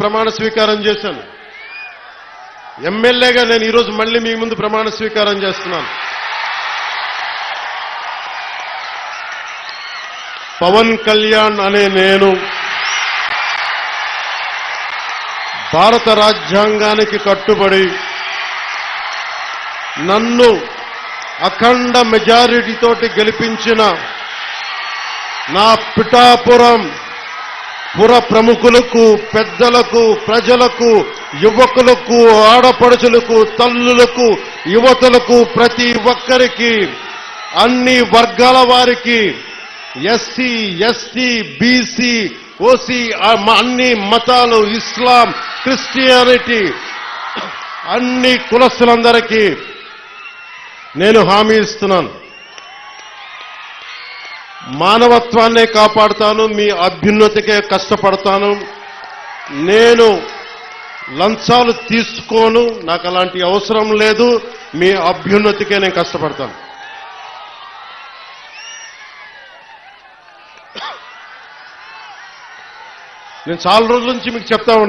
ప్రమాణ స్వీకారం చేశాను. ఎమ్మెల్యేగా నేను ఈరోజు మళ్ళీ మీ ముందు ప్రమాణ స్వీకారం చేస్తున్నాను. పవన్ కళ్యాణ్ అనే నేను భారత రాజ్యాంగానికి కట్టుబడి నన్ను అఖండ మెజారిటీతోటి గెలిపించిన నా పిఠాపురం పుర ప్రముఖులకు, పెద్దలకు, ప్రజలకు, యువకులకు, ఆడపడుచులకు, తల్లులకు, యువతులకు, ప్రతి ఒక్కరికి, అన్ని వర్గాల వారికి, ఎస్సీ, ఎస్టీ, బీసీ, ఓసీ, అన్ని మతాలు, ఇస్లాం, క్రిస్టియానిటీ, అన్ని కులస్తులందరికీ నేను హామీ ఇస్తున్నాను. మానవత్వాన్నే కాపాడుతాను, మీ అభ్యున్నతికే కష్టపడతాను. నేను లంచాలు తీసుకోను, నాకు అలాంటి అవసరం లేదు. మీ అభ్యున్నతికే నేను కష్టపడతాను. నేను చాలా రోజుల నుంచి మీకు చెప్తా ఉన్నా,